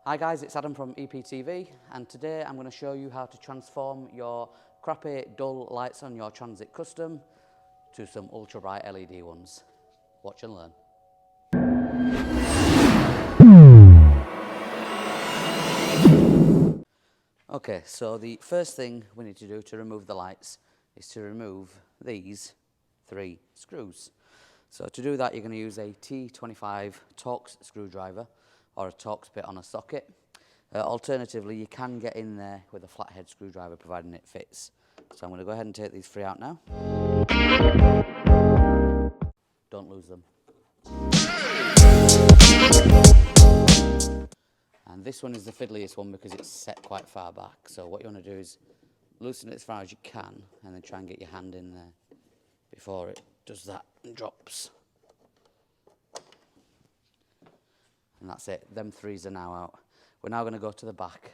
Hi guys, it's Adam from EPTV, and today I'm going to show you how to transform your crappy dull lights on your Transit Custom to some ultra bright LED ones. Watch and learn. Okay, so the first thing we need to do to remove the lights is to remove these 3 screws. So to do that, you're going to use a T25 Torx screwdriver or a Torx bit on a socket. Alternatively, you can get in there with a flathead screwdriver providing it fits. So I'm going to go ahead and take these 3 out now. Don't lose them. And this one is the fiddliest one because it's set quite far back. So what you want to do is loosen it as far as you can and then try and get your hand in there before it does that and drops. And that's it, them 3s are now out. We're now going to go to the back.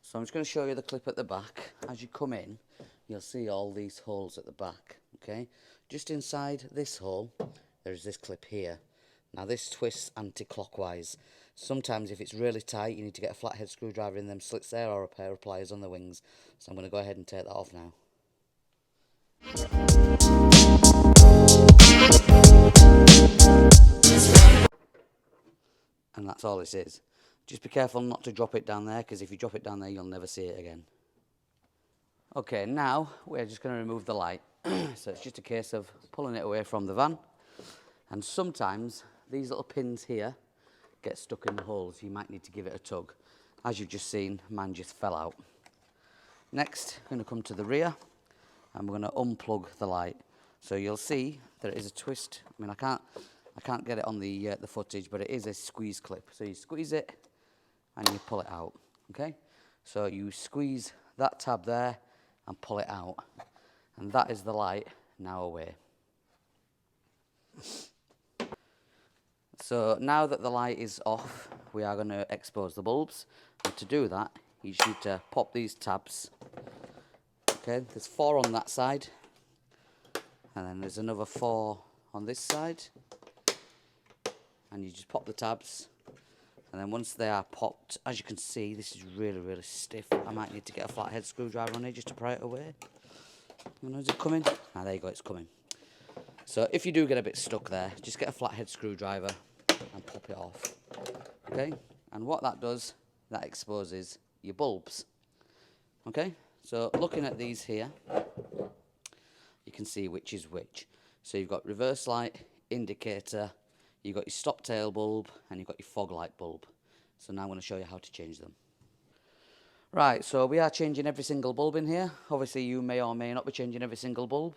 So I'm just going to show you the clip at the back. As you come in, you'll see all these holes at the back, okay? Just inside this hole, there's this clip here. Now this twists anti-clockwise. Sometimes if it's really tight, you need to get a flathead screwdriver in them slits there or a pair of pliers on the wings. So I'm going to go ahead and take that off now. And that's all it is. Just be careful not to drop it down there, because if you drop it down there, you'll never see it again. Okay, now we're just going to remove the light. So it's just a case of pulling it away from the van. And sometimes these little pins here get stuck in the holes. You might need to give it a tug. As you've just seen, mine just fell out. Next, we're going to come to the rear, and we're going to unplug the light. So you'll see there is a twist. I mean, I can't get it on the footage, but it is a squeeze clip. So you squeeze it and you pull it out, okay? So you squeeze that tab there and pull it out, and that is the light now away. So now that the light is off, we are going to expose the bulbs. And to do that, you just need to pop these tabs. Okay, there's 4 on that side, and then there's another 4 on this side. And you just pop the tabs, and then once they are popped, as you can see, this is really, really stiff. I might need to get a flathead screwdriver on it just to pry it away. Is it coming? Ah, there you go, it's coming. So if you do get a bit stuck there, just get a flathead screwdriver and pop it off. Okay? And what that does, that exposes your bulbs. Okay? So looking at these here, you can see which is which. So you've got reverse light, indicator, you've got your stop tail bulb, and you've got your fog light bulb. So now I'm going to show you how to change them. Right, so we are changing every single bulb in here. Obviously you may or may not be changing every single bulb.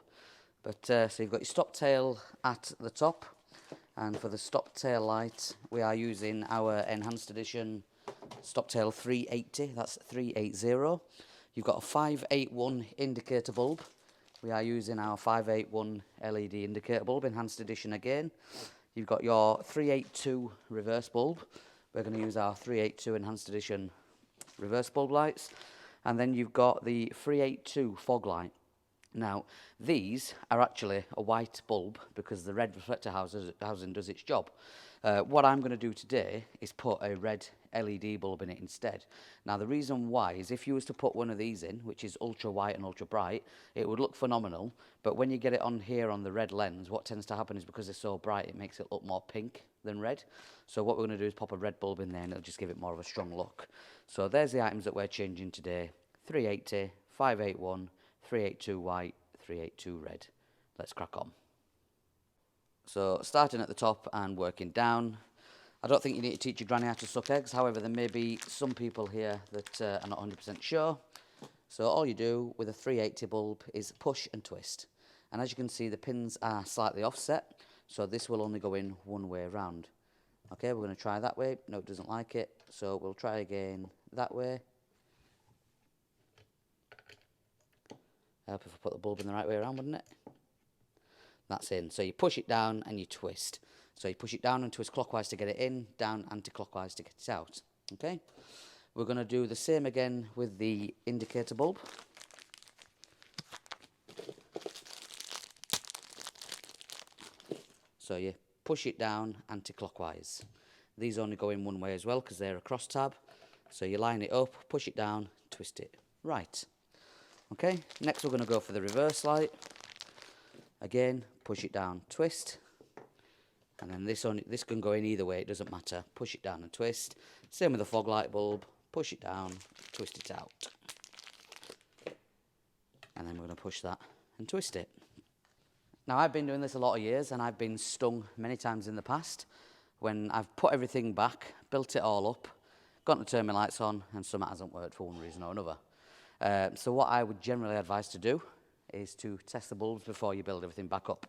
But so you've got your stop tail at the top. And for the stop tail light, we are using our Enhanced Edition stop tail 380. That's 380. You've got a 581 indicator bulb. We are using our 581 LED indicator bulb, Enhanced Edition again. You've got your 382 reverse bulb. We're going to use our 382 Enhanced Edition reverse bulb lights. And then you've got the 382 fog light. Now, these are actually a white bulb because the red reflector housing does its job. What I'm going to do today is put a red LED bulb in it instead. Now, the reason why is if you was to put one of these in, which is ultra white and ultra bright, it would look phenomenal. But when you get it on here on the red lens, what tends to happen is because it's so bright, it makes it look more pink than red. So what we're going to do is pop a red bulb in there, and it'll just give it more of a strong look. So there's the items that we're changing today: 380, 581, 382 white, 382 red. Let's crack on. So starting at the top and working down. I don't think you need to teach your granny how to suck eggs. However, there may be some people here that are not 100% sure. So all you do with a 380 bulb is push and twist. And as you can see, the pins are slightly offset. So this will only go in one way round. Okay, we're going to try that way. No, it doesn't like it. So we'll try again that way. Help if I put the bulb in the right way around, wouldn't it? That's in. So you push it down and you twist. So you push it down and twist clockwise to get it in, down anti-clockwise to get it out. Okay? We're going to do the same again with the indicator bulb. So you push it down anti-clockwise. these only go in one way as well because they're a cross tab. So you line it up, push it down, twist it right. Okay, next we're going to go for the reverse light. Again, push it down, twist. And then this can go in either way, it doesn't matter. Push it down and twist. Same with the fog light bulb. Push it down, twist it out. And then we're going to push that and twist it. Now, I've been doing this a lot of years, and I've been stung many times in the past when I've put everything back, built it all up, got to turn my lights on, and something hasn't worked for one reason or another. So what I would generally advise to do is to test the bulbs before you build everything back up.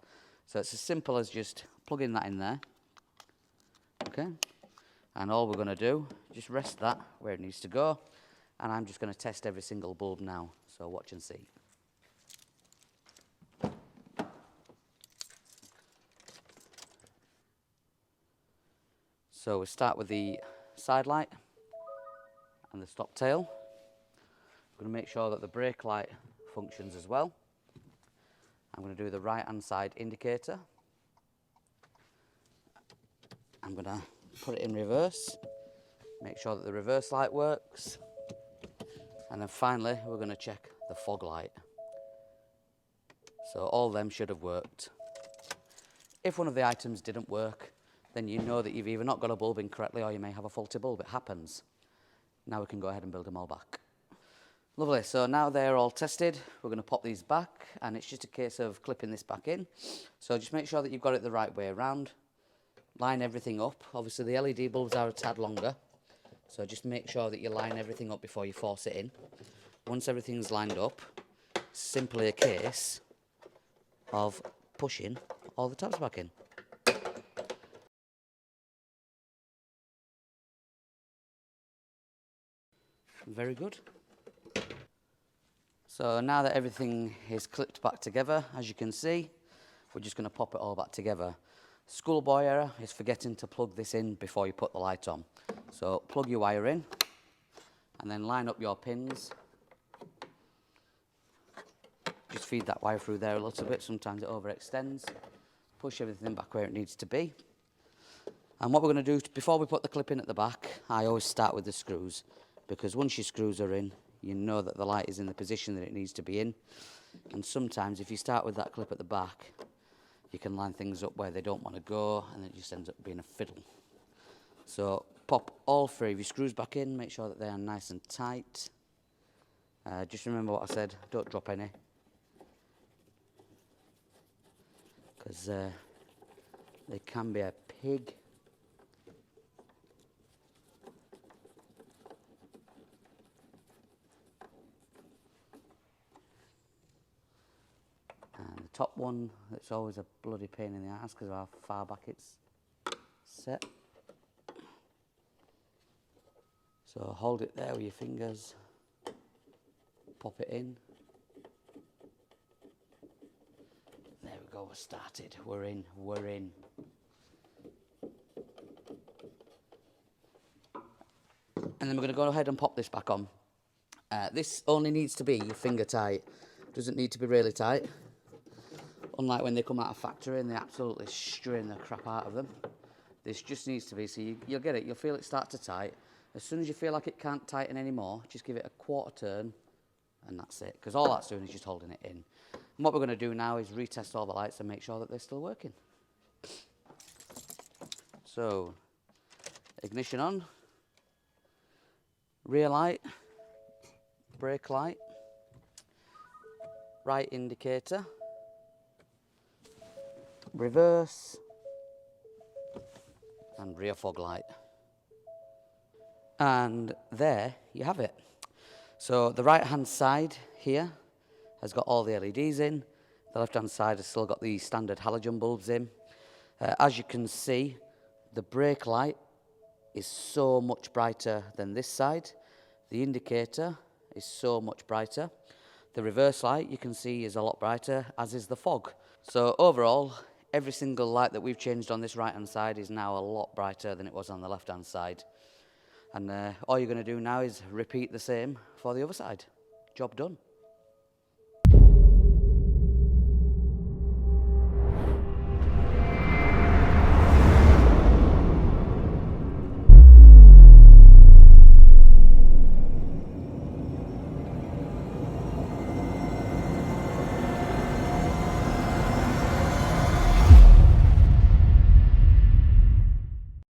So it's as simple as just plugging that in there, okay? And all we're going to do, just rest that where it needs to go, and I'm just going to test every single bulb now, so watch and see. So we start with the side light and the stop tail. We're going to make sure that the brake light functions as well. I'm going to do the right hand side indicator. I'm going to put it in reverse, make sure that the reverse light works, and then finally we're going to check the fog light. So all them should have worked. If one of the items didn't work, then you know that you've either not got a bulb in correctly or you may have a faulty bulb. It happens. Now we can go ahead and build them all back. Lovely, so now they're all tested, we're going to pop these back, and it's just a case of clipping this back in. So just make sure that you've got it the right way around. Line everything up. Obviously the LED bulbs are a tad longer, so just make sure that you line everything up before you force it in. Once everything's lined up, it's simply a case of pushing all the tabs back in. Very good. So now that everything is clipped back together, as you can see, we're just going to pop it all back together. Schoolboy error is forgetting to plug this in before you put the light on. So plug your wire in and then line up your pins. Just feed that wire through there a little bit, sometimes it overextends. Push everything back where it needs to be. And what we're going to do, before we put the clip in at the back, I always start with the screws, because once your screws are in, you know that the light is in the position that it needs to be in. And sometimes if you start with that clip at the back, you can line things up where they don't want to go, and it just ends up being a fiddle. So pop all three of your screws back in, make sure that they are nice and tight. Just remember what I said, don't drop any, because they can be a pig. And the top one, it's always a bloody pain in the ass because of how far back it's set. So hold it there with your fingers, pop it in. There we go, we're started, we're in. And then we're going to go ahead and pop this back on. This only needs to be finger tight, doesn't need to be really tight. Unlike when they come out of factory and they absolutely strain the crap out of them. This just needs to be, so you'll get it, you'll feel it start to tight. As soon as you feel like it can't tighten anymore, just give it a quarter turn and that's it. Because all that's doing is just holding it in. And what we're going to do now is retest all the lights and make sure that they're still working. So, ignition on, rear light, brake light, right indicator, reverse, and rear fog light. And there you have it. So the right hand side here has got all the LEDs in. The left hand side has still got the standard halogen bulbs in. As you can see, the brake light is so much brighter than this side. The indicator is so much brighter. The reverse light you can see is a lot brighter, as is the fog. So overall, every single light that we've changed on this right hand side is now a lot brighter than it was on the left hand side. And all you're going to do now is repeat the same for the other side. Job done.